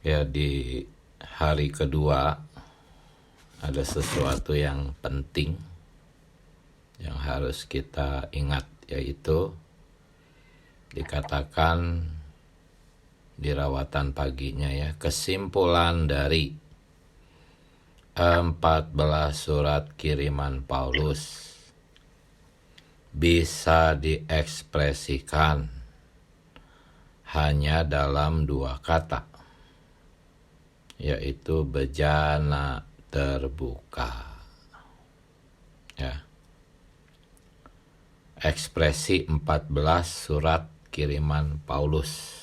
Ya, di hari kedua ada sesuatu yang penting yang harus kita ingat, yaitu dikatakan di rawatan paginya ya, kesimpulan dari 14 surat kiriman Paulus bisa diekspresikan hanya dalam 2 kata, yaitu bejana terbuka. Ya. Ekspresi 14 surat kiriman Paulus,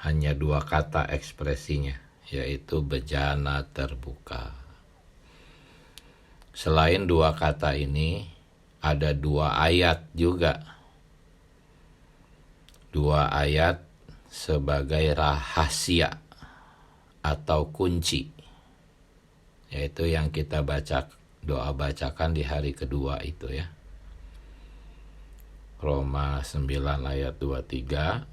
hanya 2 kata ekspresinya, yaitu bejana terbuka. Selain 2 kata ini, ada 2 ayat juga. 2 ayat sebagai rahasia atau kunci, yaitu yang kita bacakan di hari kedua itu ya. Roma 9 ayat 23,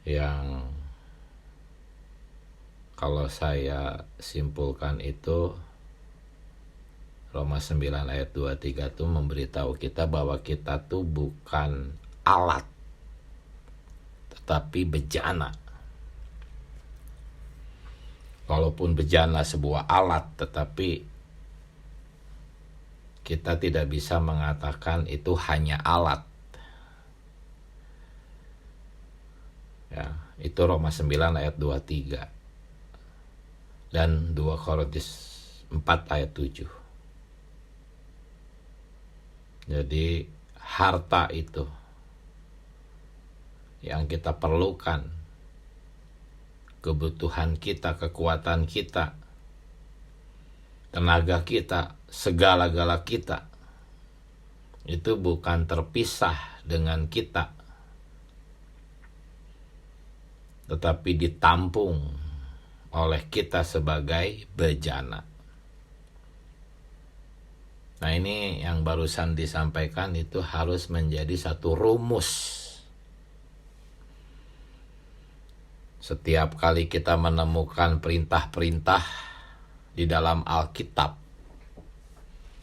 yang kalau saya simpulkan itu, Roma 9 ayat 23 itu memberitahu kita bahwa kita tuh bukan alat, tetapi bejana. Walaupun bejana sebuah alat, tetapi kita tidak bisa mengatakan itu hanya alat. Ya, itu Roma 9 ayat 23 dan 2 Korintus 4 ayat 7. Jadi harta itu yang kita perlukan, kebutuhan kita, kekuatan kita, tenaga kita, segala-gala kita, itu bukan terpisah dengan kita, tetapi ditampung oleh kita sebagai bejana. Nah, ini yang barusan disampaikan itu harus menjadi satu rumus. Setiap kali kita menemukan perintah-perintah di dalam Alkitab,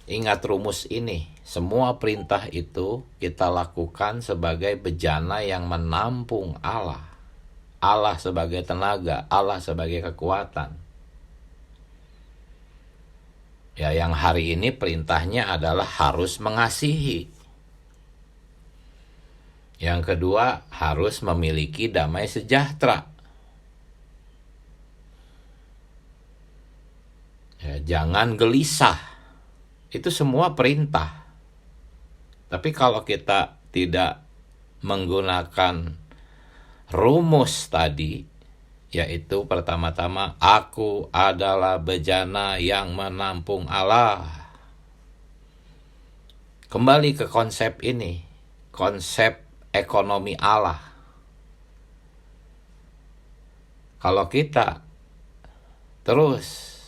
ingat rumus ini. Semua perintah itu kita lakukan sebagai bejana yang menampung Allah. Allah sebagai tenaga, Allah sebagai kekuatan. Ya, yang hari ini perintahnya adalah harus mengasihi. Yang kedua, harus memiliki damai sejahtera. Ya, jangan gelisah. Itu semua perintah. Tapi kalau kita tidak menggunakan rumus tadi, yaitu pertama-tama, aku adalah bejana yang menampung Allah. Kembali ke konsep ini, konsep ekonomi Allah. Kalau kita terus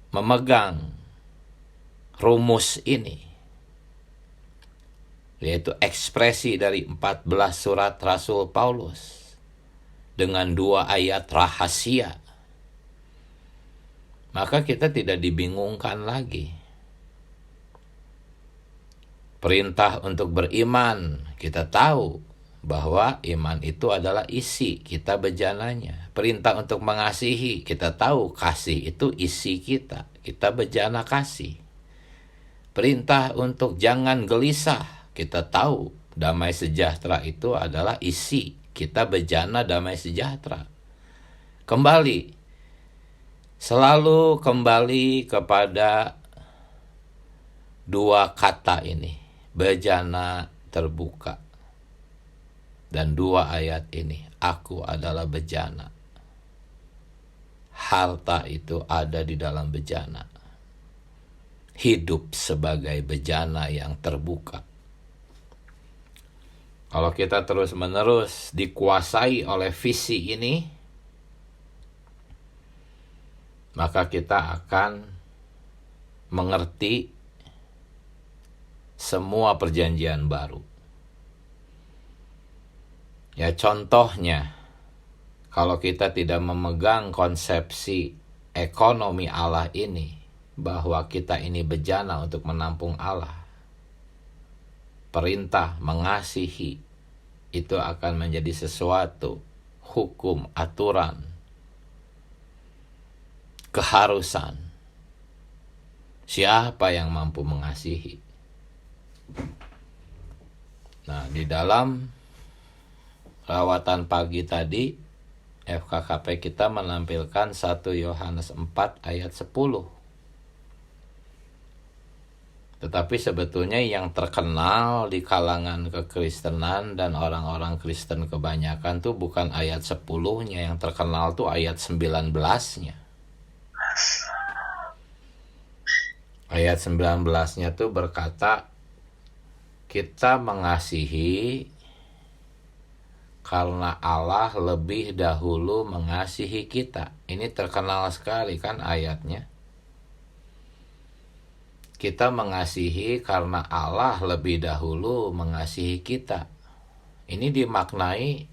memegang rumus ini, yaitu ekspresi dari 14 surat Rasul Paulus dengan 2 ayat rahasia, maka kita tidak dibingungkan lagi. Perintah untuk beriman, kita tahu bahwa iman itu adalah isi kita bejananya. Perintah untuk mengasihi, kita tahu kasih itu isi kita bejana kasih. Perintah untuk jangan gelisah, kita tahu damai sejahtera itu adalah isi kita bejana damai sejahtera. Selalu kembali kepada 2 kata ini, bejana terbuka, dan 2 ayat ini, aku adalah bejana. Harta itu ada di dalam bejana. Hidup sebagai bejana yang terbuka. Kalau kita terus-menerus dikuasai oleh visi ini, maka kita akan mengerti semua perjanjian baru. Ya, contohnya Kalau kita tidak memegang konsepsi ekonomi Allah ini, bahwa kita ini bejana untuk menampung Allah, perintah mengasihi itu akan menjadi sesuatu hukum, aturan, keharusan. Siapa yang mampu mengasihi? Nah, di dalam rawatan pagi tadi, FKKP kita menampilkan 1 Yohanes 4 ayat 10. Tetapi sebetulnya yang terkenal di kalangan kekristenan dan orang-orang Kristen kebanyakan tuh bukan ayat 10-nya, yang terkenal tuh ayat 19-nya. Ayat 19-nya tuh berkata, kita mengasihi karena Allah lebih dahulu mengasihi kita. Ini terkenal sekali kan ayatnya. Kita mengasihi karena Allah lebih dahulu mengasihi kita. Ini dimaknai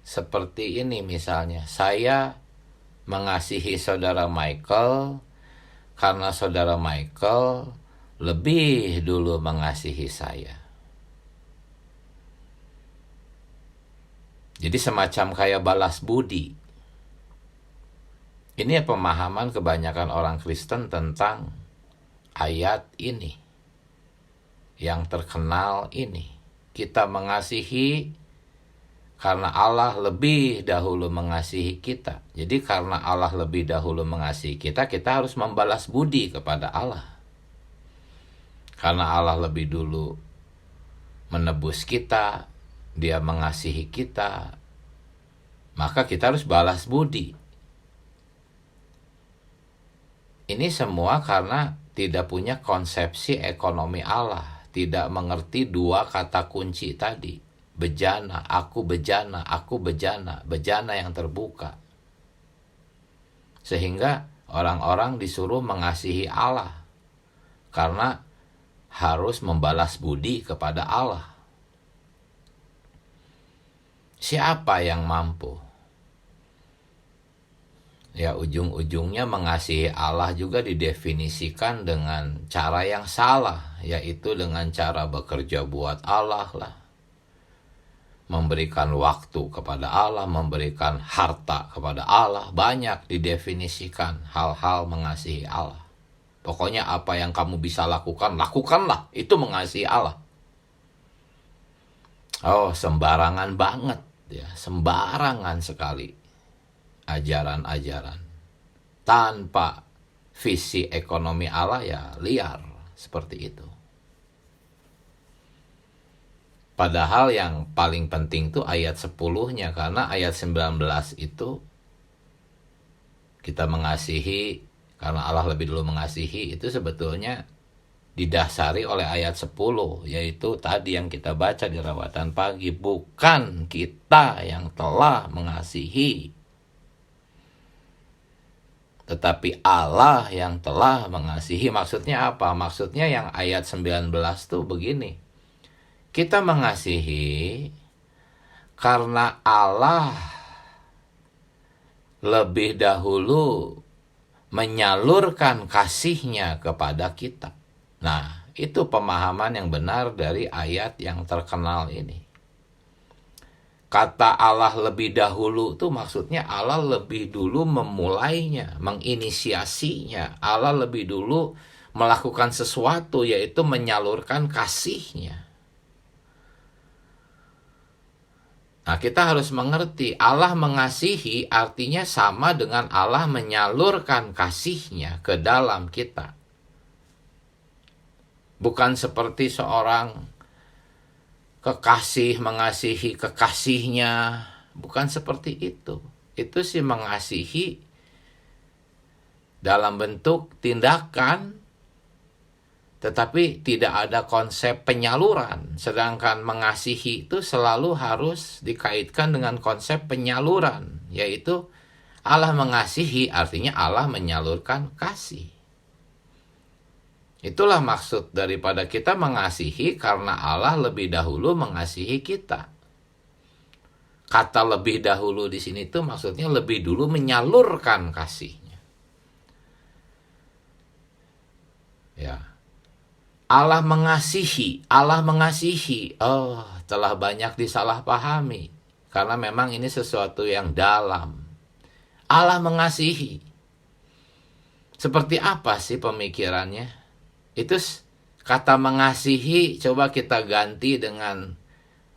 seperti ini misalnya. Saya mengasihi saudara Michael karena saudara Michael lebih dulu mengasihi saya. Jadi semacam kayak balas budi. Ini pemahaman kebanyakan orang Kristen tentang ayat ini, yang terkenal ini. Kita mengasihi karena Allah lebih dahulu mengasihi kita. Jadi karena Allah lebih dahulu mengasihi kita, kita harus membalas budi kepada Allah. Karena Allah lebih dulu menebus kita, Dia mengasihi kita, maka kita harus balas budi. Ini semua karena tidak punya konsepsi ekonomi Allah, tidak mengerti 2 kata kunci tadi, bejana, aku bejana, aku bejana, bejana yang terbuka. Sehingga orang-orang disuruh mengasihi Allah karena harus membalas budi kepada Allah. Siapa yang mampu? Ya, ujung-ujungnya mengasihi Allah juga didefinisikan dengan cara yang salah, yaitu dengan cara bekerja buat Allah lah. Memberikan waktu kepada Allah, memberikan harta kepada Allah, banyak didefinisikan hal-hal mengasihi Allah. Pokoknya apa yang kamu bisa lakukan, lakukanlah, itu mengasihi Allah. Oh, sembarangan banget ya, sembarangan sekali. Ajaran-ajaran tanpa visi ekonomi Allah ya liar seperti itu. Padahal yang paling penting tuh ayat 10-nya, karena ayat 19 itu kita mengasihi karena Allah lebih dulu mengasihi, itu sebetulnya didasari oleh ayat 10, yaitu tadi yang kita baca di rawatan pagi, bukan kita yang telah mengasihi, tetapi Allah yang telah mengasihi. Maksudnya apa? Maksudnya yang ayat 19 tuh begini. Kita mengasihi karena Allah lebih dahulu menyalurkan kasih-Nya kepada kita. Nah, itu pemahaman yang benar dari ayat yang terkenal ini. Kata Allah lebih dahulu itu maksudnya Allah lebih dulu memulainya, menginisiasinya. Allah lebih dulu melakukan sesuatu, yaitu menyalurkan kasih-Nya. Nah, kita harus mengerti, Allah mengasihi artinya sama dengan Allah menyalurkan kasih-Nya ke dalam kita. Bukan seperti seorang kekasih mengasihi kekasihnya, bukan seperti itu. Itu sih mengasihi dalam bentuk tindakan, tetapi tidak ada konsep penyaluran. Sedangkan mengasihi itu selalu harus dikaitkan dengan konsep penyaluran, yaitu Allah mengasihi artinya Allah menyalurkan kasih. Itulah maksud daripada kita mengasihi karena Allah lebih dahulu mengasihi kita. Kata lebih dahulu di sini tuh maksudnya lebih dulu menyalurkan kasihnya. Ya. Allah mengasihi. Oh, telah banyak disalahpahami. Karena memang ini sesuatu yang dalam. Allah mengasihi. Seperti apa sih pemikirannya? Itu kata mengasihi coba kita ganti dengan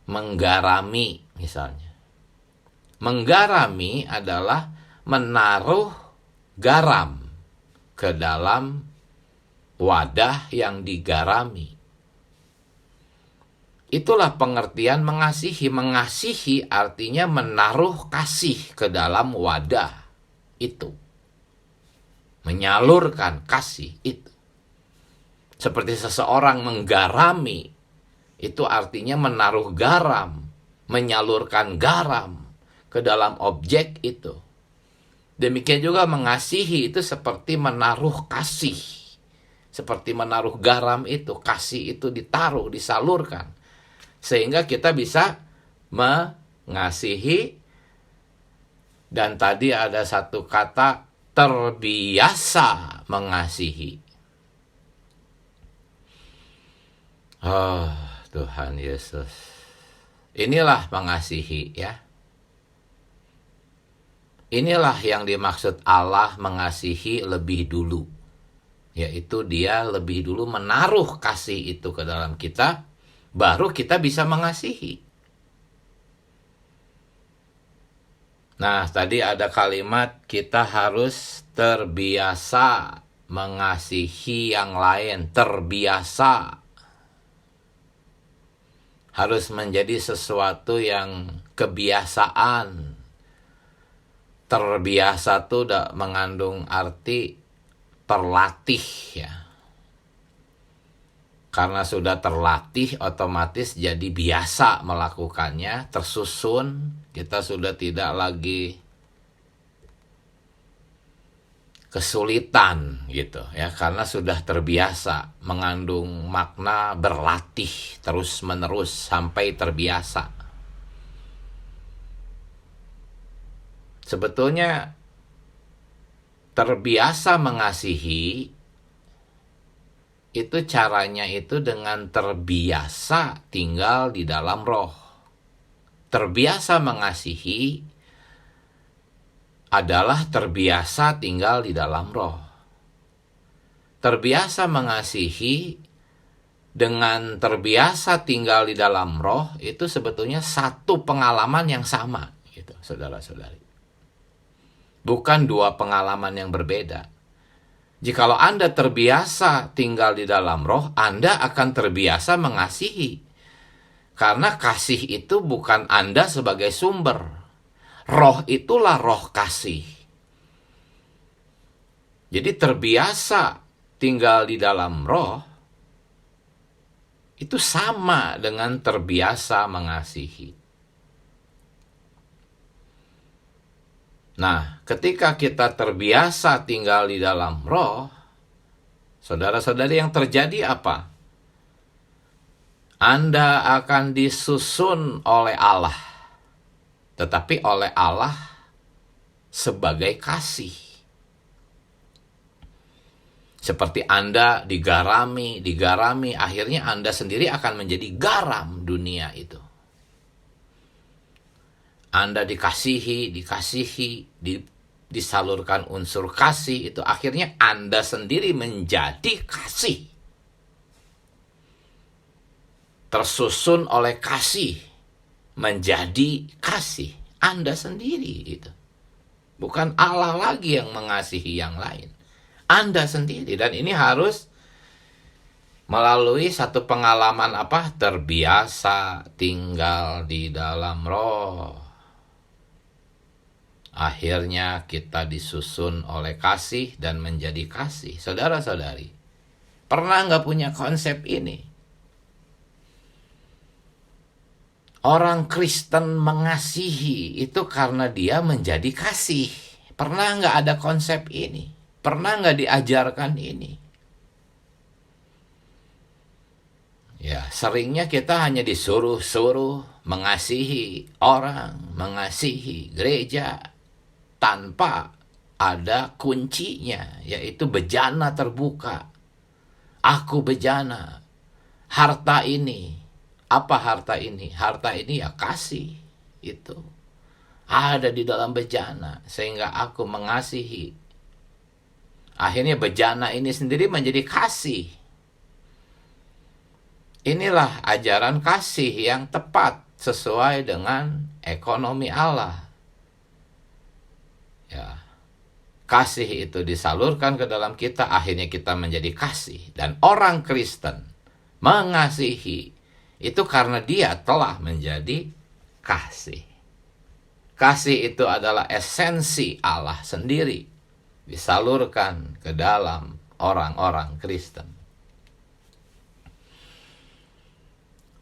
menggarami misalnya. Menggarami adalah menaruh garam ke dalam wadah yang digarami. Itulah pengertian mengasihi. Mengasihi artinya menaruh kasih ke dalam wadah itu. Menyalurkan kasih itu. Seperti seseorang menggarami, itu artinya menaruh garam, menyalurkan garam ke dalam objek itu. Demikian juga mengasihi itu seperti menaruh kasih. Seperti menaruh garam itu, kasih itu ditaruh, disalurkan. Sehingga kita bisa mengasihi. Dan tadi ada satu kata, terbiasa mengasihi. Oh, Tuhan Yesus. Inilah mengasihi ya. Inilah yang dimaksud Allah mengasihi lebih dulu. Yaitu dia lebih dulu menaruh kasih itu ke dalam kita, baru kita bisa mengasihi. Nah, tadi ada kalimat kita harus terbiasa mengasihi yang lain. Terbiasa. Harus menjadi sesuatu yang kebiasaan. Terbiasa itu mengandung arti terlatih ya. Karena sudah terlatih otomatis jadi biasa melakukannya, tersusun, kita sudah tidak lagi kesulitan gitu ya, karena sudah terbiasa, mengandung makna berlatih terus-menerus sampai terbiasa. Sebetulnya terbiasa mengasihi itu caranya itu dengan terbiasa tinggal di dalam roh. Terbiasa mengasihi adalah terbiasa tinggal di dalam roh. Terbiasa mengasihi dengan terbiasa tinggal di dalam roh itu sebetulnya satu pengalaman yang sama gitu, saudara-saudari. Bukan dua pengalaman yang berbeda. Jikalau Anda terbiasa tinggal di dalam roh, Anda akan terbiasa mengasihi. Karena kasih itu bukan Anda sebagai sumber. Roh itulah roh kasih. Jadi terbiasa tinggal di dalam roh, itu sama dengan terbiasa mengasihi. Nah, ketika kita terbiasa tinggal di dalam roh, saudara-saudari, yang terjadi apa? Anda akan disusun oleh Allah, tetapi oleh Allah sebagai kasih. Seperti Anda digarami, akhirnya Anda sendiri akan menjadi garam dunia itu. Anda dikasihi, disalurkan unsur kasih itu, akhirnya Anda sendiri menjadi kasih. Tersusun oleh kasih, menjadi kasih Anda sendiri itu. Bukan Allah lagi yang mengasihi yang lain. Anda sendiri, dan ini harus melalui satu pengalaman apa? Terbiasa tinggal di dalam roh. Akhirnya kita disusun oleh kasih dan menjadi kasih. Saudara-saudari, pernah nggak punya konsep ini? Orang Kristen mengasihi itu karena dia menjadi kasih. Pernah nggak ada konsep ini? Pernah nggak diajarkan ini? Ya, seringnya kita hanya disuruh-suruh mengasihi orang, mengasihi gereja tanpa ada kuncinya, yaitu bejana terbuka. Aku bejana. Harta ini. Apa harta ini? Harta ini ya kasih. Itu ada di dalam bejana sehingga aku mengasihi. Akhirnya bejana ini sendiri menjadi kasih. Inilah ajaran kasih yang tepat sesuai dengan ekonomi Allah. Ya, kasih itu disalurkan ke dalam kita, akhirnya kita menjadi kasih. Dan orang Kristen mengasihi itu karena dia telah menjadi kasih. Kasih itu adalah esensi Allah sendiri, disalurkan ke dalam orang-orang Kristen.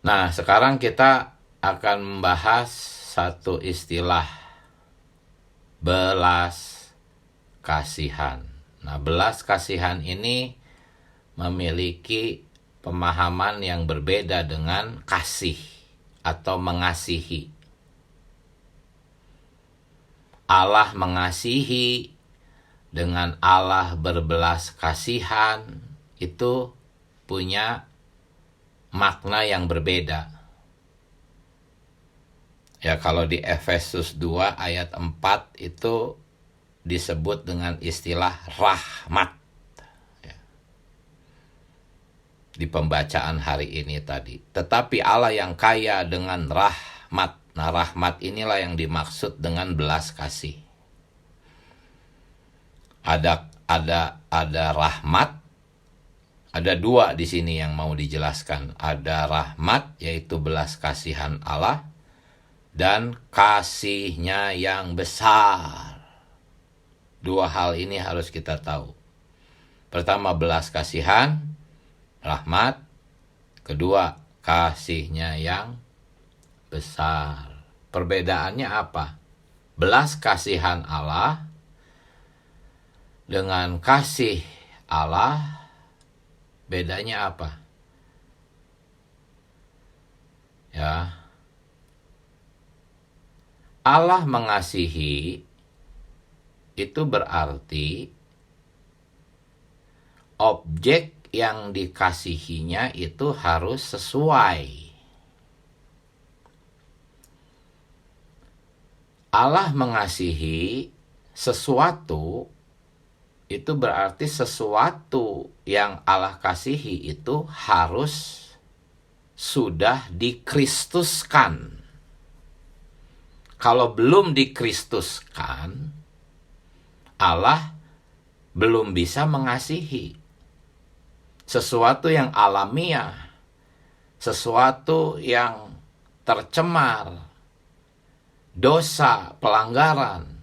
Nah, sekarang kita akan membahas satu istilah, belas kasihan. Nah, belas kasihan ini memiliki pemahaman yang berbeda dengan kasih atau mengasihi. Allah mengasihi dengan Allah berbelas kasihan itu punya makna yang berbeda. Ya, kalau di Efesus 2 ayat 4 itu disebut dengan istilah rahmat. Ya. Di pembacaan hari ini tadi. Tetapi Allah yang kaya dengan rahmat. Nah, rahmat inilah yang dimaksud dengan belas kasih. Ada rahmat. Ada dua di sini yang mau dijelaskan. Ada rahmat, yaitu belas kasihan Allah, dan kasihnya yang besar. Dua hal ini harus kita tahu. Pertama, belas kasihan, rahmat. Kedua, kasihnya yang besar. Perbedaannya apa? Belas kasihan Allah dengan kasih Allah, bedanya apa? Ya. Allah mengasihi itu berarti objek yang dikasihinya itu harus sesuai. Allah mengasihi sesuatu itu berarti sesuatu yang Allah kasihi itu harus sudah dikristuskan. Kalau belum dikristuskan, Allah belum bisa mengasihi. Sesuatu yang alamiah, sesuatu yang tercemar, dosa, pelanggaran,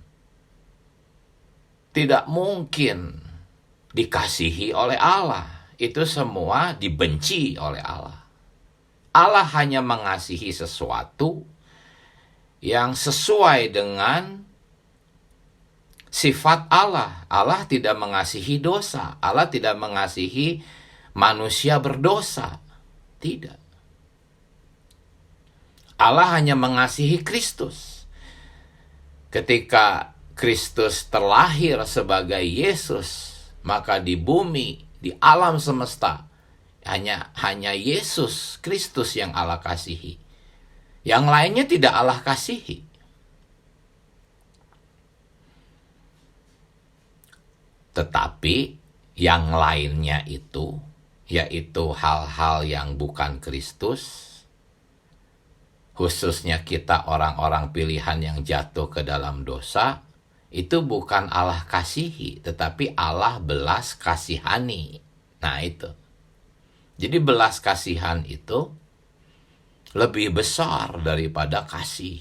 tidak mungkin dikasihi oleh Allah. Itu semua dibenci oleh Allah. Allah hanya mengasihi sesuatu yang sesuai dengan sifat Allah. Allah tidak mengasihi dosa. Allah tidak mengasihi manusia berdosa. Tidak. Allah hanya mengasihi Kristus. Ketika Kristus terlahir sebagai Yesus, maka di bumi, di alam semesta, hanya Yesus Kristus yang Allah kasihi. Yang lainnya tidak Allah kasihi. Tetapi yang lainnya itu, yaitu hal-hal yang bukan Kristus, khususnya kita orang-orang pilihan yang jatuh ke dalam dosa, itu bukan Allah kasihi, tetapi Allah belas kasihani. Nah itu. Jadi belas kasihan itu lebih besar daripada kasih.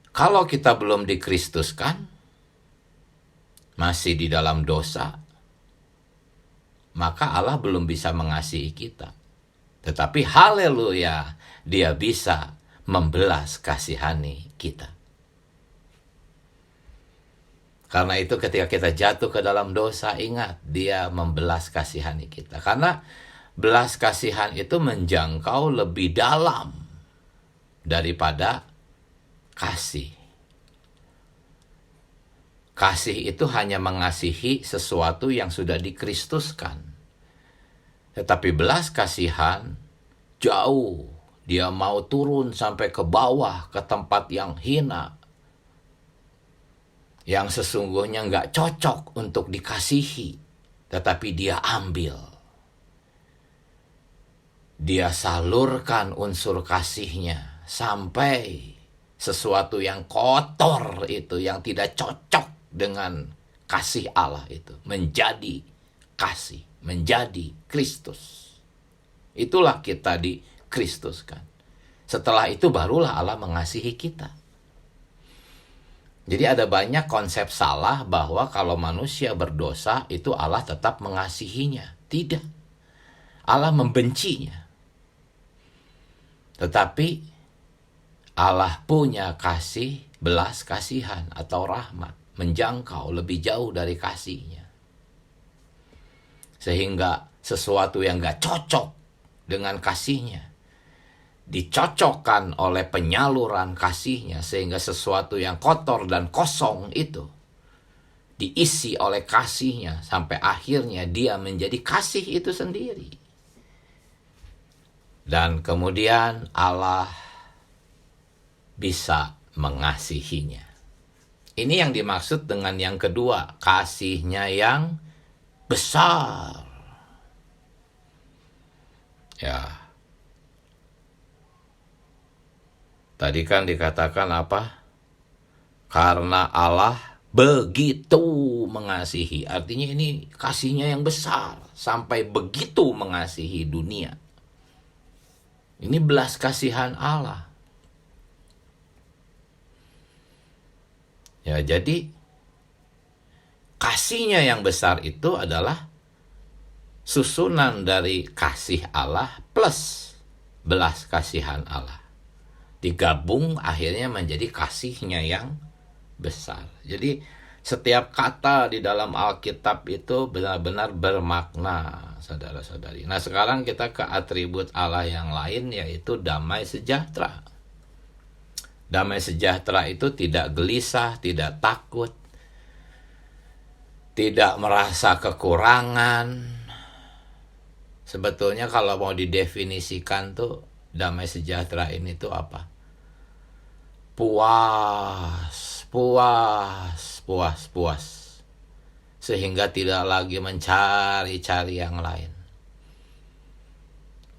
Kalau kita belum dikristuskan, masih di dalam dosa, maka Allah belum bisa mengasihi kita. Tetapi haleluya, Dia bisa membelas kasihani kita. Karena itu ketika kita jatuh ke dalam dosa, ingat, dia membelas kasihani kita. Karena belas kasihan itu menjangkau lebih dalam daripada kasih. Kasih itu hanya mengasihi sesuatu yang sudah dikristuskan. Tetapi belas kasihan jauh. Dia mau turun sampai ke bawah, ke tempat yang hina, yang sesungguhnya nggak cocok untuk dikasihi, tetapi dia ambil. Dia salurkan unsur kasihnya sampai sesuatu yang kotor itu, yang tidak cocok dengan kasih Allah itu, menjadi kasih, menjadi Kristus. Itulah kita dikristuskan. Setelah itu barulah Allah mengasihi kita. Jadi ada banyak konsep salah bahwa kalau manusia berdosa itu Allah tetap mengasihinya. Tidak. Allah membencinya. Tetapi Allah punya kasih, belas kasihan atau rahmat, menjangkau lebih jauh dari kasihnya. Sehingga sesuatu yang gak cocok dengan kasihnya dicocokkan oleh penyaluran kasihnya, sehingga sesuatu yang kotor dan kosong itu diisi oleh kasihnya, sampai akhirnya dia menjadi kasih itu sendiri. Dan kemudian Allah bisa mengasihinya. Ini yang dimaksud dengan yang kedua, kasihnya yang besar. Ya. Tadi kan dikatakan apa? Karena Allah begitu mengasihi. Artinya ini kasihnya yang besar. Sampai begitu mengasihi dunia. Ini belas kasihan Allah. Ya, jadi kasihnya yang besar itu adalah susunan dari kasih Allah plus belas kasihan Allah. Digabung akhirnya menjadi kasihnya yang besar. Jadi setiap kata di dalam Alkitab itu benar-benar bermakna, saudara-saudari. Nah, sekarang kita ke atribut Allah yang lain, yaitu damai sejahtera. Damai sejahtera itu tidak gelisah, tidak takut, tidak merasa kekurangan. Sebetulnya kalau mau didefinisikan tuh, damai sejahtera ini tuh apa? Puas. Sehingga tidak lagi mencari-cari yang lain.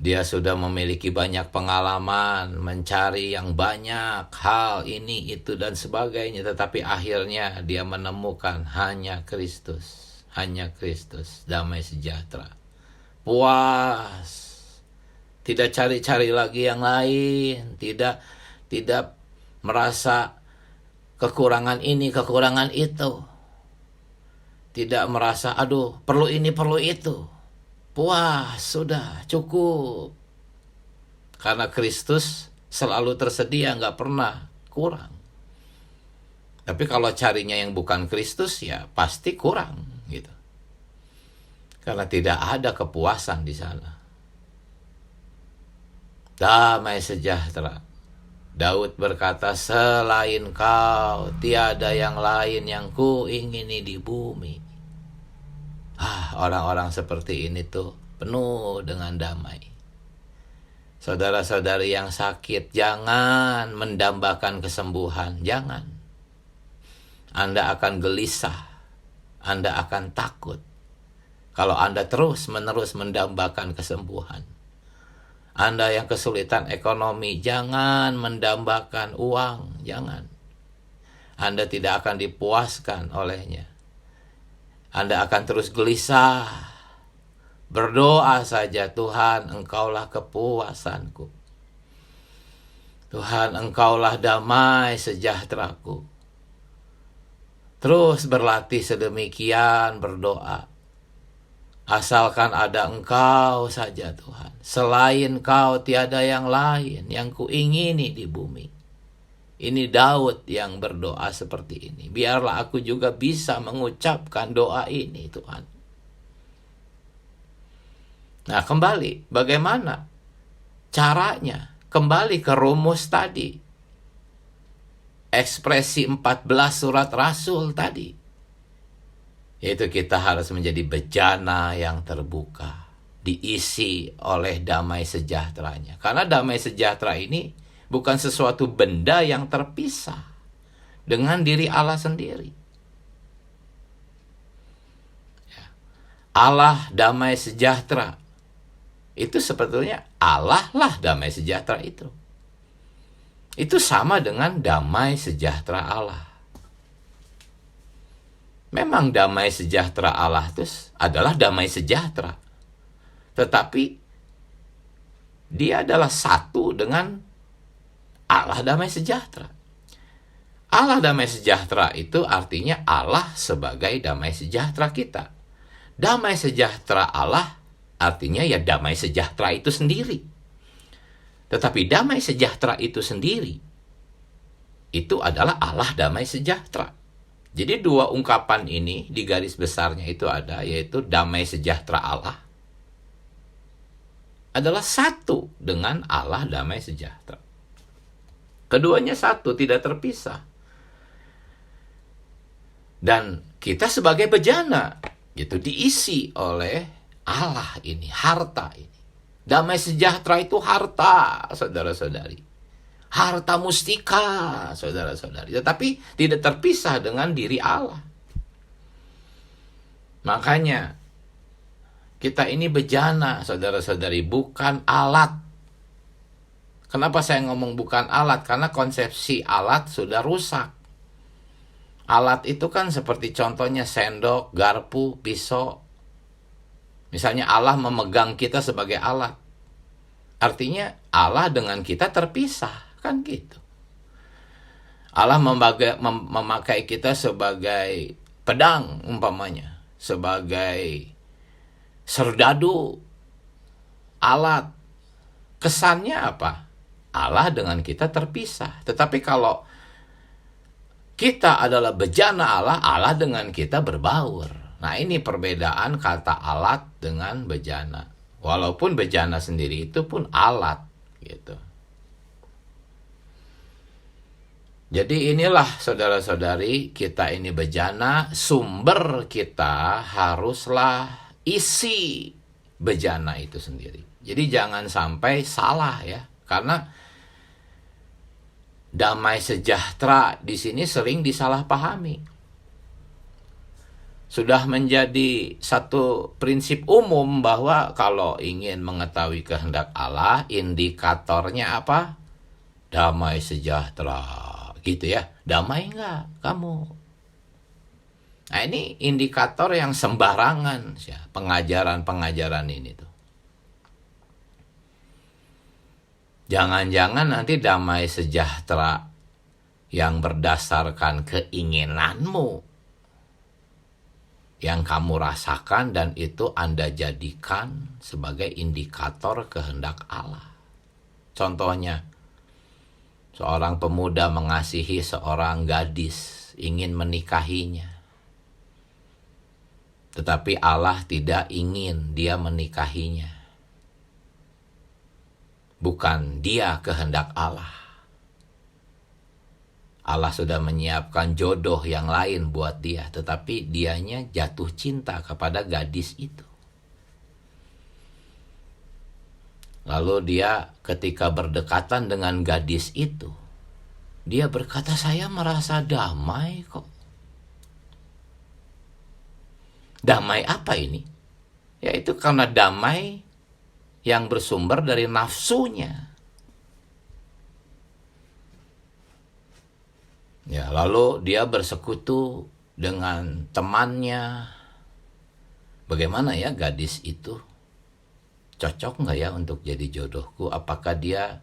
Dia sudah memiliki banyak pengalaman, mencari yang banyak, hal ini, itu, dan sebagainya. Tetapi akhirnya dia menemukan hanya Kristus. Hanya Kristus, damai sejahtera. Puas. Tidak cari-cari lagi yang lain. Tidak merasa kekurangan ini, kekurangan itu. Tidak merasa, aduh, perlu ini, perlu itu. Puas, sudah, cukup. Karena Kristus selalu tersedia, nggak pernah kurang. Tapi kalau carinya yang bukan Kristus, ya pasti kurang, gitu. Karena tidak ada kepuasan di sana. Damai sejahtera. Daud berkata, selain kau tiada yang lain yang ku ingini di bumi. Orang-orang seperti ini tuh penuh dengan damai. Saudara-saudari yang sakit, jangan mendambakan kesembuhan, jangan. Anda akan gelisah, Anda akan takut kalau Anda terus-menerus mendambakan kesembuhan. Anda yang kesulitan ekonomi, jangan mendambakan uang, jangan. Anda tidak akan dipuaskan olehnya. Anda akan terus gelisah. Berdoa saja, Tuhan, Engkaulah kepuasanku. Tuhan, Engkaulah damai sejahteraku. Terus berlatih sedemikian berdoa. Asalkan ada Engkau saja, Tuhan. Selain Kau tiada yang lain yang kuingini di bumi. Ini Daud yang berdoa seperti ini. Biarlah aku juga bisa mengucapkan doa ini, Tuhan. Nah, kembali, bagaimana caranya? Kembali ke rumus tadi. Ekspresi 14 surat Rasul tadi. Yaitu kita harus menjadi bejana yang terbuka, diisi oleh damai sejahteranya. Karena damai sejahtera ini bukan sesuatu benda yang terpisah dengan diri Allah sendiri. Allah damai sejahtera. Itu sebetulnya Allah lah damai sejahtera itu. Itu sama dengan damai sejahtera Allah. Memang damai sejahtera Allah itu adalah damai sejahtera. Tetapi dia adalah satu dengan Allah damai sejahtera. Allah damai sejahtera itu artinya Allah sebagai damai sejahtera kita. Damai sejahtera Allah artinya ya damai sejahtera itu sendiri. Tetapi damai sejahtera itu sendiri itu adalah Allah damai sejahtera. Jadi dua ungkapan ini di garis besarnya itu ada, yaitu damai sejahtera Allah adalah satu dengan Allah damai sejahtera. Keduanya satu, tidak terpisah. Dan kita sebagai bejana itu diisi oleh Allah ini, harta ini. Damai sejahtera itu harta, saudara-saudari. Harta mustika, saudara-saudari. Tetapi tidak terpisah dengan diri Allah. Makanya kita ini bejana, saudara-saudari, bukan alat. Kenapa saya ngomong bukan alat? Karena konsepsi alat sudah rusak. Alat itu kan seperti contohnya sendok, garpu, pisau. Misalnya Allah memegang kita sebagai alat. Artinya Allah dengan kita terpisah. Kan gitu. Allah memakai kita sebagai pedang umpamanya. Sebagai serdadu. Alat. Kesannya apa? Allah dengan kita terpisah. Tetapi kalau kita adalah bejana Allah, Allah dengan kita berbaur. Nah, ini perbedaan kata alat dengan bejana. Walaupun bejana sendiri itu pun alat, gitu. Jadi inilah saudara-saudari, kita ini bejana, sumber kita haruslah isi bejana itu sendiri. Jadi jangan sampai salah ya, karena damai sejahtera di sini sering disalahpahami. Sudah menjadi satu prinsip umum bahwa kalau ingin mengetahui kehendak Allah, indikatornya apa? Damai sejahtera, gitu ya. Damai enggak kamu? Nah, ini indikator yang sembarangan ya, pengajaran-pengajaran ini tuh. Jangan-jangan nanti damai sejahtera yang berdasarkan keinginanmu, yang kamu rasakan dan itu Anda jadikan sebagai indikator kehendak Allah. Contohnya, seorang pemuda mengasihi seorang gadis, ingin menikahinya. Tetapi Allah tidak ingin dia menikahinya. Bukan dia kehendak Allah. Allah sudah menyiapkan jodoh yang lain buat dia, tetapi dianya jatuh cinta kepada gadis itu. Lalu dia ketika berdekatan dengan gadis itu, dia berkata, saya merasa damai kok. Damai apa ini? Yaitu karena damai yang bersumber dari nafsunya. Ya, lalu dia bersekutu dengan temannya. Bagaimana ya gadis itu? Cocok nggak ya untuk jadi jodohku? Apakah dia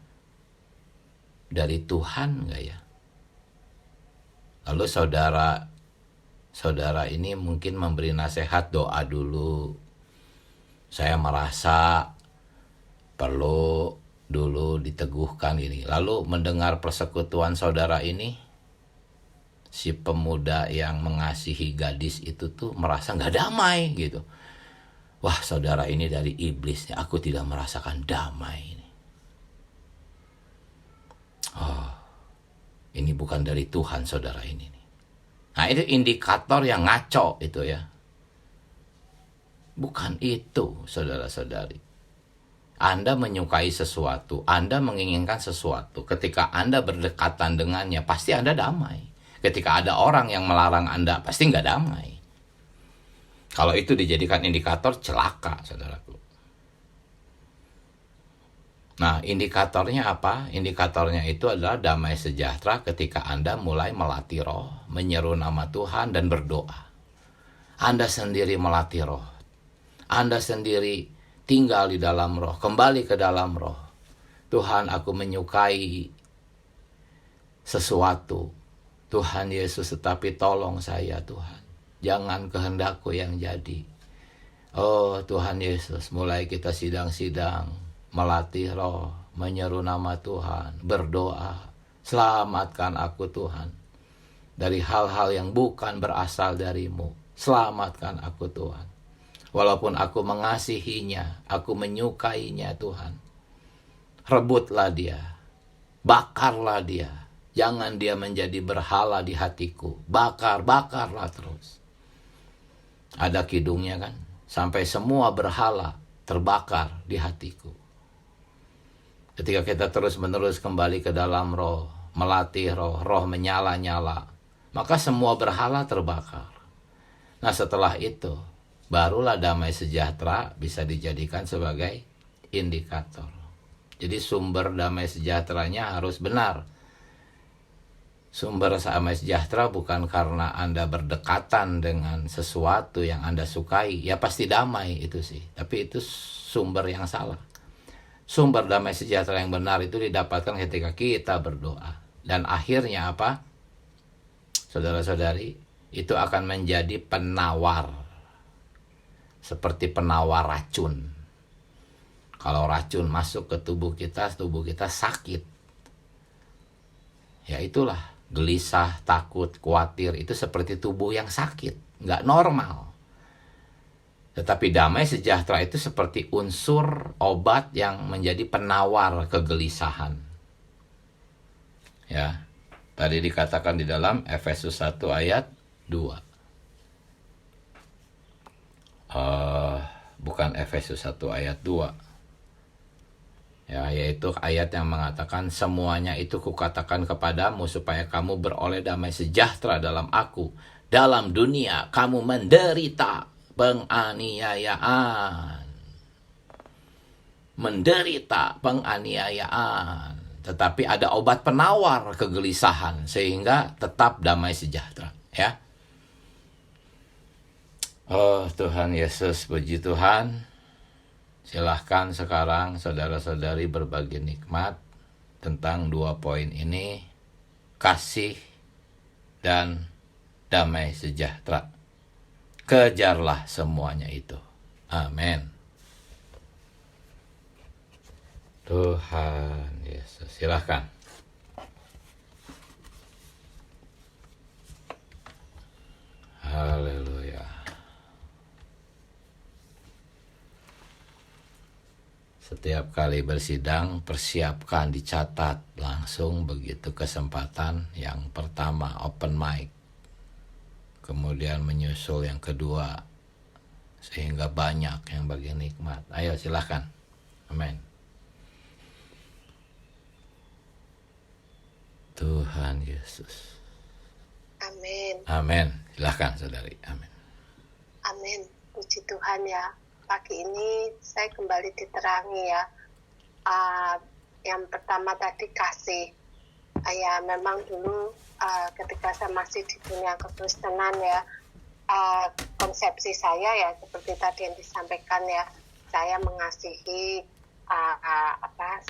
dari Tuhan nggak ya? Lalu saudara ini mungkin memberi nasihat, doa dulu. Saya merasa perlu dulu diteguhkan ini. Lalu mendengar persekutuan saudara ini, si pemuda yang mengasihi gadis itu tuh merasa nggak damai gitu. Wah, saudara ini dari iblis, aku tidak merasakan damai ini. Oh, ini bukan dari Tuhan saudara ini. Nah, itu indikator yang ngaco itu ya. Bukan itu, saudara-saudari. Anda menyukai sesuatu, Anda menginginkan sesuatu. Ketika Anda berdekatan dengannya, pasti Anda damai. Ketika ada orang yang melarang Anda, pasti nggak damai. Kalau itu dijadikan indikator, celaka, saudaraku. Nah, indikatornya apa? Indikatornya itu adalah damai sejahtera ketika Anda mulai melatih roh, menyeru nama Tuhan, dan berdoa. Anda sendiri melatih roh. Anda sendiri tinggal di dalam roh, kembali ke dalam roh. Tuhan, aku menyukai sesuatu. Tuhan Yesus, tetapi tolong saya Tuhan. Jangan kehendakku yang jadi. Oh Tuhan Yesus, mulai kita sidang-sidang, melatih roh, menyeru nama Tuhan, berdoa. Selamatkan aku Tuhan dari hal-hal yang bukan berasal darimu. Selamatkan aku Tuhan. Walaupun aku mengasihinya, aku menyukainya Tuhan. Rebutlah dia, bakarlah dia. Jangan dia menjadi berhala di hatiku. Bakarlah terus. Ada kidungnya kan? Sampai semua berhala terbakar di hatiku. Ketika kita terus-menerus kembali ke dalam roh, melatih roh, roh menyala-nyala, maka semua berhala terbakar. Nah, setelah itu, barulah damai sejahtera bisa dijadikan sebagai indikator. Jadi sumber damai sejahteranya harus benar. Sumber damai sejahtera bukan karena Anda berdekatan dengan sesuatu yang Anda sukai. Ya pasti damai itu sih. Tapi itu sumber yang salah. Sumber damai sejahtera yang benar itu didapatkan ketika kita berdoa. Dan akhirnya apa? Saudara-saudari, itu akan menjadi penawar. Seperti penawar racun. Kalau racun masuk ke tubuh kita sakit. Ya itulah. Gelisah, takut, khawatir, itu seperti tubuh yang sakit, nggak normal. Tetapi damai sejahtera itu seperti unsur obat yang menjadi penawar kegelisahan. Ya, tadi dikatakan di dalam Efesus 1 ayat 2. Bukan Efesus 1 ayat 2. Ya, yaitu ayat yang mengatakan semuanya itu kukatakan kepadamu supaya kamu beroleh damai sejahtera dalam aku. Dalam dunia kamu menderita penganiayaan. Menderita penganiayaan. Tetapi ada obat penawar kegelisahan sehingga tetap damai sejahtera. Ya. Oh Tuhan Yesus, puji Tuhan. Silahkan sekarang saudara-saudari berbagi nikmat tentang 2 poin ini, kasih dan damai sejahtera. Kejarlah semuanya itu. Amin. Tuhan Yesus, silahkan. Haleluya. Setiap kali bersidang, persiapkan, dicatat langsung begitu kesempatan. Yang pertama, open mic. Kemudian menyusul yang kedua, sehingga banyak yang bagi nikmat. Ayo silahkan. Amin. Tuhan Yesus. Amin. Amin. Silahkan saudari. Amin. Amin. Puji Tuhan ya. Pagi ini saya kembali diterangi ya. Yang pertama tadi kasih. Ya memang dulu ketika saya masih di dunia kekristenan ya, konsepsi saya ya seperti tadi yang disampaikan ya, saya mengasihi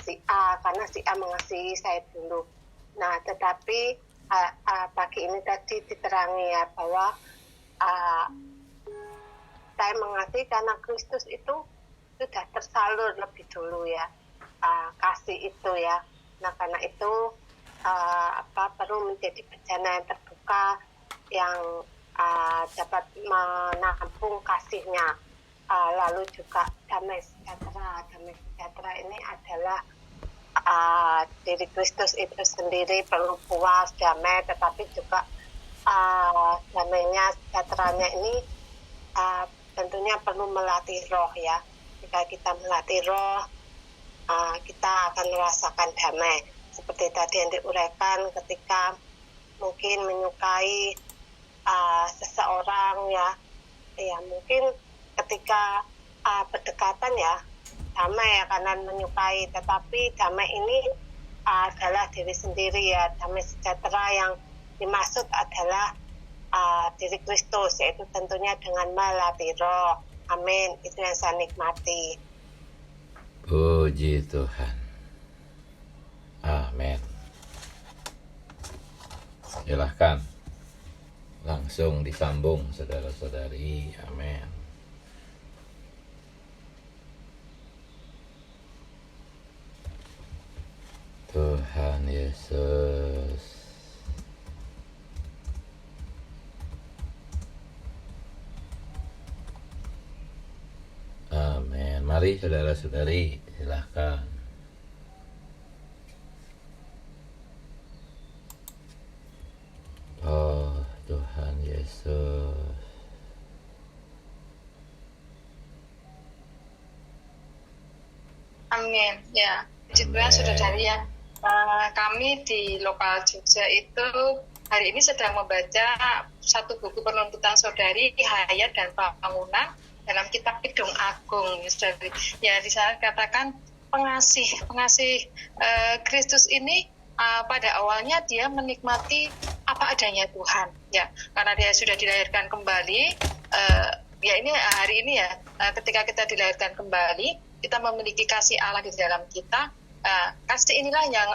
si A karena si A mengasihi saya dulu. Nah tetapi pagi ini tadi diterangi ya bahwa saya mengasihi karena Kristus itu sudah tersalur lebih dulu ya. kasih itu ya. Nah karena itu perlu menjadi bejana yang terbuka yang dapat menampung kasihnya. Lalu juga damai sejahtera. Damai sejahtera ini adalah diri Kristus itu sendiri perlu puas, damai, tetapi juga damainya, sejahteranya ini tentunya perlu melatih roh ya. Jika kita melatih roh, kita akan merasakan damai. Seperti tadi yang diuraikan, ketika mungkin menyukai seseorang ya mungkin ketika berdekatan ya damai ya karena menyukai, tetapi damai ini adalah diri sendiri ya. Damai sejahtera yang dimaksud adalah diri Kristus, yaitu tentunya dengan melatih roh. Amin. Itu yang saya nikmati. Puji Tuhan. Amin. Silahkan langsung disambung saudara-saudari. Amin. Tuhan Yesus. Amin. Mari saudara-saudari, silahkan. Oh Tuhan Yesus. Amin. Ya, puji Tuhan saudari ya. Kami di lokal Jogja itu hari ini sedang membaca satu buku penuntutan saudari Hayat dan Bangunan dalam kitab Kidung Agung, saudari. Ya, di sana katakan pengasih Kristus ini pada awalnya dia menikmati apa adanya Tuhan, ya, karena dia sudah dilahirkan kembali. Ya ini hari ini ya, ketika kita dilahirkan kembali, kita memiliki kasih Allah di dalam kita. Kasih inilah yang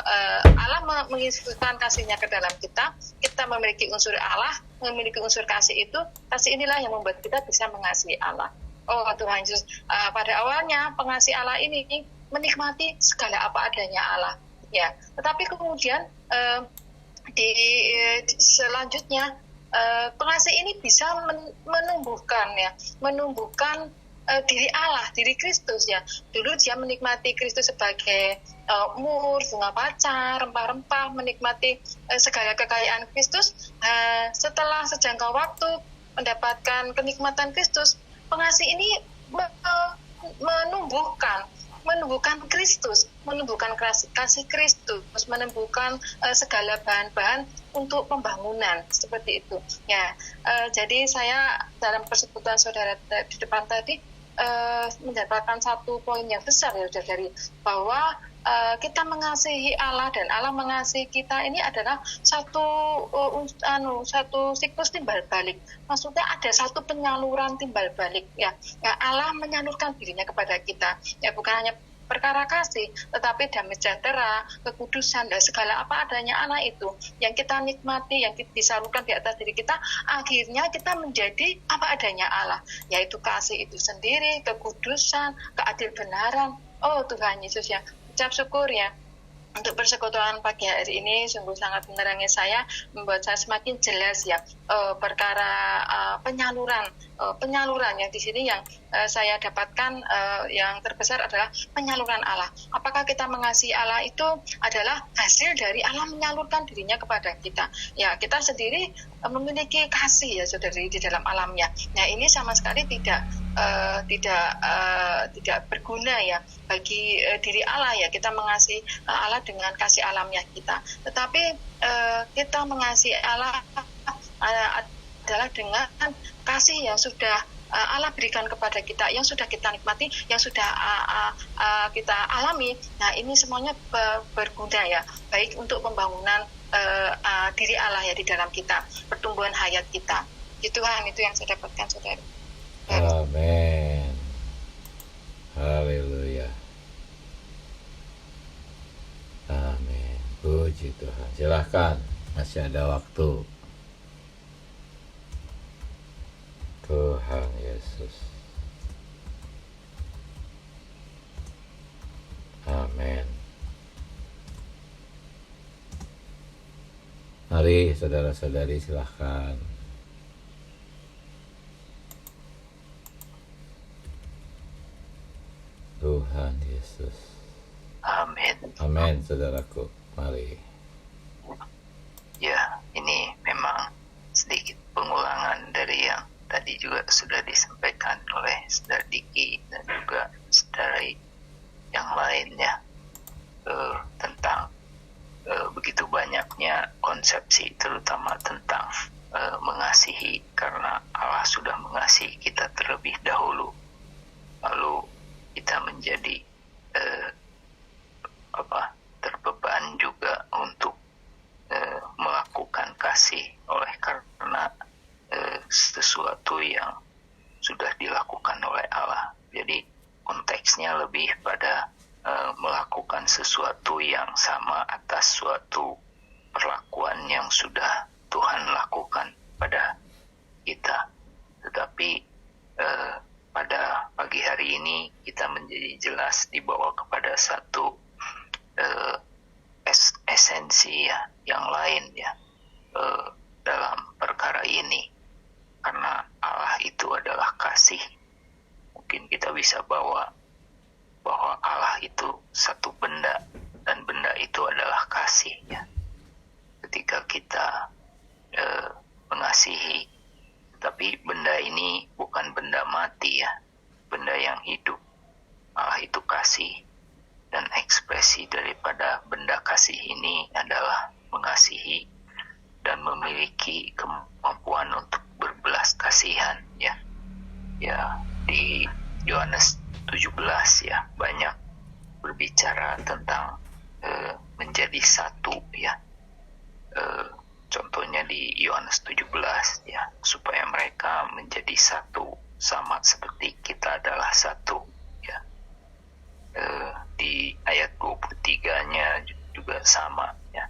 Allah menginstruksikan kasihnya ke dalam kita. Kita memiliki unsur Allah, memiliki unsur kasih itu. Kasih inilah yang membuat kita bisa mengasihi Allah. Oh Tuhan Yesus, pada awalnya pengasih Allah ini menikmati segala apa adanya Allah. Ya, tetapi kemudian selanjutnya pengasih ini bisa menumbuhkan diri Allah, diri Kristus ya. Dulu dia menikmati Kristus sebagai mur, bunga pacar, rempah-rempah, menikmati segala kekayaan Kristus. Setelah sejangka waktu mendapatkan kenikmatan Kristus, pengasih ini menumbuhkan Kristus, menumbuhkan kasih Kristus, menumbuhkan segala bahan-bahan untuk pembangunan seperti itu. Ya, jadi saya dalam persekutuan saudara di depan tadi mendapatkan satu poin yang besar ya dari bahwa kita mengasihi Allah dan Allah mengasihi kita ini adalah satu siklus timbal balik. Maksudnya ada satu penyaluran timbal balik ya. Allah menyalurkan dirinya kepada kita. Ya bukan hanya perkara kasih, tetapi damai sejahtera, kekudusan, dan segala apa adanya Allah itu yang kita nikmati, yang disalurkan di atas diri kita, akhirnya kita menjadi apa adanya Allah, yaitu kasih itu sendiri, kekudusan, keadil benaran. Oh Tuhan Yesus ya, ucap syukur ya. Untuk persekutuan pagi hari ini sungguh sangat menerangi saya, membuat saya semakin jelas ya perkara penyaluran yang di sini yang saya dapatkan yang terbesar adalah penyaluran Allah. Apakah kita mengasihi Allah itu adalah hasil dari Allah menyalurkan dirinya kepada kita. Ya, kita sendiri memiliki kasih ya saudari di dalam alamnya. Nah, ini sama sekali tidak berguna ya bagi diri Allah ya, kita mengasihi Allah dengan kasih alamnya kita. Tetapi kita mengasihi Allah adalah dengan kasih yang sudah Allah berikan kepada kita, yang sudah kita nikmati, yang sudah kita alami. Nah, ini semuanya berguna ya, baik untuk pembangunan diri Allah ya di dalam kita, pertumbuhan hayat kita. Tuhan, itu yang saya dapatkan saudara. Amin. Haleluya. Amin. Puji Tuhan. Silahkan, masih ada waktu. Tuhan Yesus. Amin. Mari saudara-saudari silahkan. Tuhan Yesus. Amin. Amin, saudaraku. Mari. Ya, ini memang sedikit pengulangan dari yang tadi juga sudah disampaikan oleh Saudara Diki dan juga saudara yang lainnya tentang begitu banyaknya konsepsi, terutama tentang mengasihi, karena Allah sudah mengasihi kita terlebih dahulu, lalu kita menjadi terbeban juga untuk melakukan kasih oleh karena sesuatu yang sudah dilakukan oleh Allah. Jadi konteksnya lebih pada melakukan sesuatu yang sama atas suatu perlakuan yang sudah Tuhan lakukan pada kita. Tetapi pada pagi hari ini kita menjadi jelas dibawa kepada satu esensi ya, yang lain ya, dalam perkara ini, karena Allah itu adalah kasih. Mungkin kita bisa bawa bahwa Allah itu satu benda, dan benda itu adalah kasih ya. Ketika kita mengasihi, tapi benda ini bukan benda mati ya, benda yang hidup. Allah itu kasih, dan ekspresi daripada benda kasih ini adalah mengasihi dan memiliki kemampuan untuk berbelas kasihan ya. Ya, di Yohanes 17 ya banyak berbicara tentang menjadi satu ya. Contohnya di Yohanes 17 ya, supaya mereka menjadi satu sama seperti kita adalah satu ya. Di ayat 23-nya juga sama ya.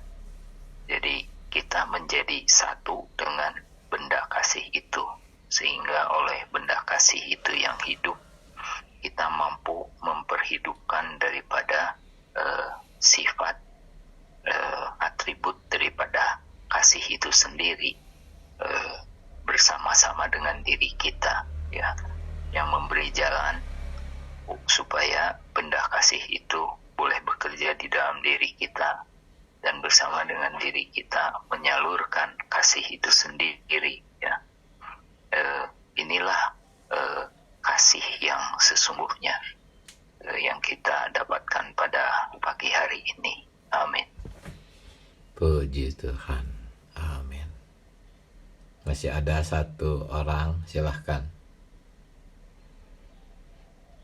Jadi kita menjadi satu dengan benda kasih itu, sehingga oleh benda kasih itu yang hidup, kita mampu memperhidupkan daripada sifat atribut daripada kasih itu sendiri bersama-sama dengan diri kita ya, yang memberi jalan supaya benda kasih itu boleh bekerja di dalam diri kita, dan bersama dengan diri kita menyalurkan kasih itu sendiri ya. Inilah kasih yang sesungguhnya yang kita dapatkan pada pagi hari ini. Amin. Puji Tuhan. Amin. Masih ada satu orang, silahkan.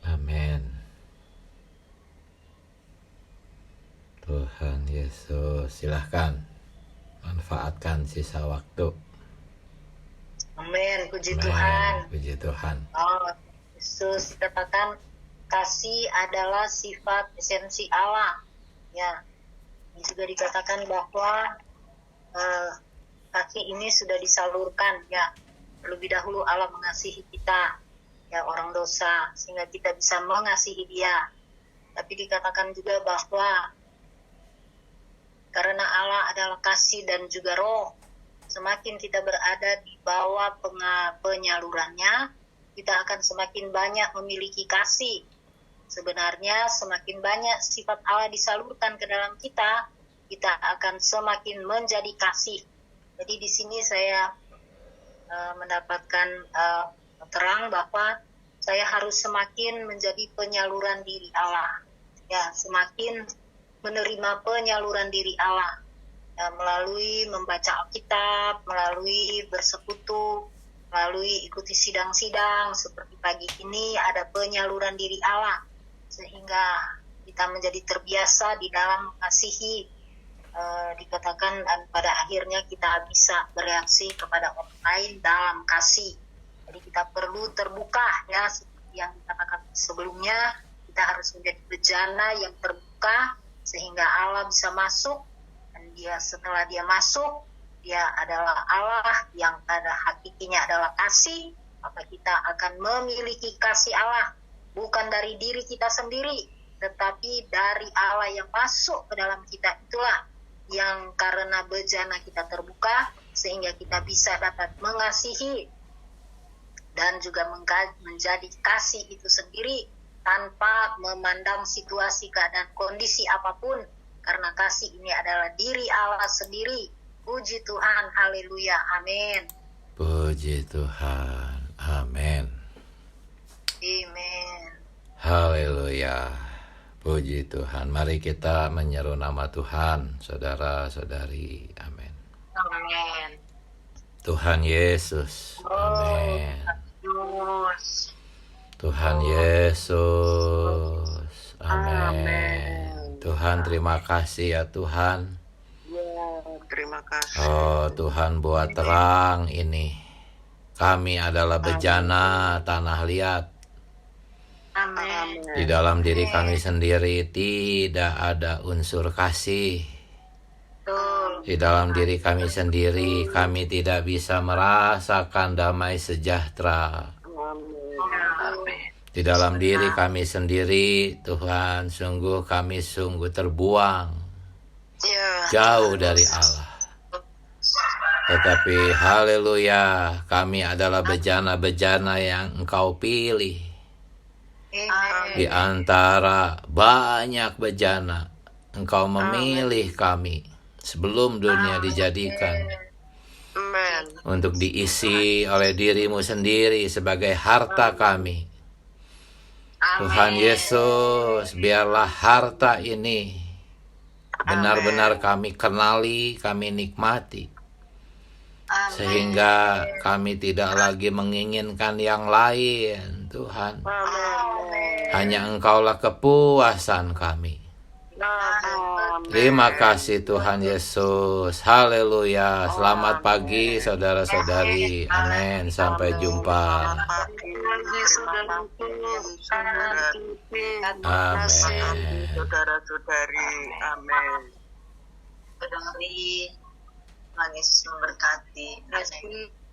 Amin. Tuhan Yesus, silahkan manfaatkan sisa waktu. Amin, puji Amin. Tuhan. Puji Tuhan. Oh, Yesus katakan kasih adalah sifat esensi Allah. Ya, ini juga dikatakan bahwa kasih ini sudah disalurkan ya. Terlebih dahulu Allah mengasihi kita, ya orang dosa, sehingga kita bisa mengasihi Dia. Tapi dikatakan juga bahwa karena Allah adalah kasih dan juga roh, semakin kita berada di bawah penyalurannya, kita akan semakin banyak memiliki kasih. Sebenarnya semakin banyak sifat Allah disalurkan ke dalam kita, kita akan semakin menjadi kasih. Jadi di sini saya mendapatkan terang bahwa saya harus semakin menjadi penyaluran diri Allah. Ya, semakin menerima penyaluran diri Allah ya, melalui membaca Alkitab, melalui bersekutu, melalui ikuti sidang-sidang seperti pagi ini ada penyaluran diri Allah, sehingga kita menjadi terbiasa di dalam mengasihi. Dikatakan dan pada akhirnya kita bisa bereaksi kepada orang lain dalam kasih. Jadi kita perlu terbuka ya, seperti yang dikatakan sebelumnya, kita harus menjadi bejana yang terbuka sehingga Allah bisa masuk, dan setelah dia masuk, dia adalah Allah yang pada hakikinya adalah kasih, maka kita akan memiliki kasih Allah bukan dari diri kita sendiri, tetapi dari Allah yang masuk ke dalam kita itulah yang karena bejana kita terbuka sehingga kita bisa dapat mengasihi dan juga menjadi kasih itu sendiri tanpa memandang situasi, keadaan, kondisi apapun, karena kasih ini adalah diri Allah sendiri. Puji Tuhan, haleluya, amin. Puji Tuhan, amin. Amin. Haleluya, puji Tuhan. Mari kita menyeru nama Tuhan, saudara-saudari, amin. Amin. Tuhan Yesus, amin. Yesus. Tuhan Yesus, amin. Tuhan, terima kasih ya Tuhan. Terima kasih. Oh Tuhan, buat terang ini. Kami adalah bejana tanah liat. Amin. Di dalam diri kami sendiri tidak ada unsur kasih. Betul. Di dalam diri kami sendiri kami tidak bisa merasakan damai sejahtera. Di dalam diri kami sendiri, Tuhan, kami sungguh terbuang jauh dari Allah. Tetapi haleluya, kami adalah bejana-bejana yang Engkau pilih. Di antara banyak bejana, Engkau memilih kami sebelum dunia dijadikan untuk diisi oleh diri-Mu sendiri sebagai harta kami. Tuhan Yesus, biarlah harta ini benar-benar kami kenali, kami nikmati. Sehingga kami tidak lagi menginginkan yang lain, Tuhan. Hanya Engkaulah kepuasan kami. Terima kasih Tuhan Yesus. Haleluya. Selamat pagi saudara-saudari. Amin. Sampai jumpa. Amin. Saudara-saudari, amin. Saudari, Tuhan Yesus memberkati. Amin.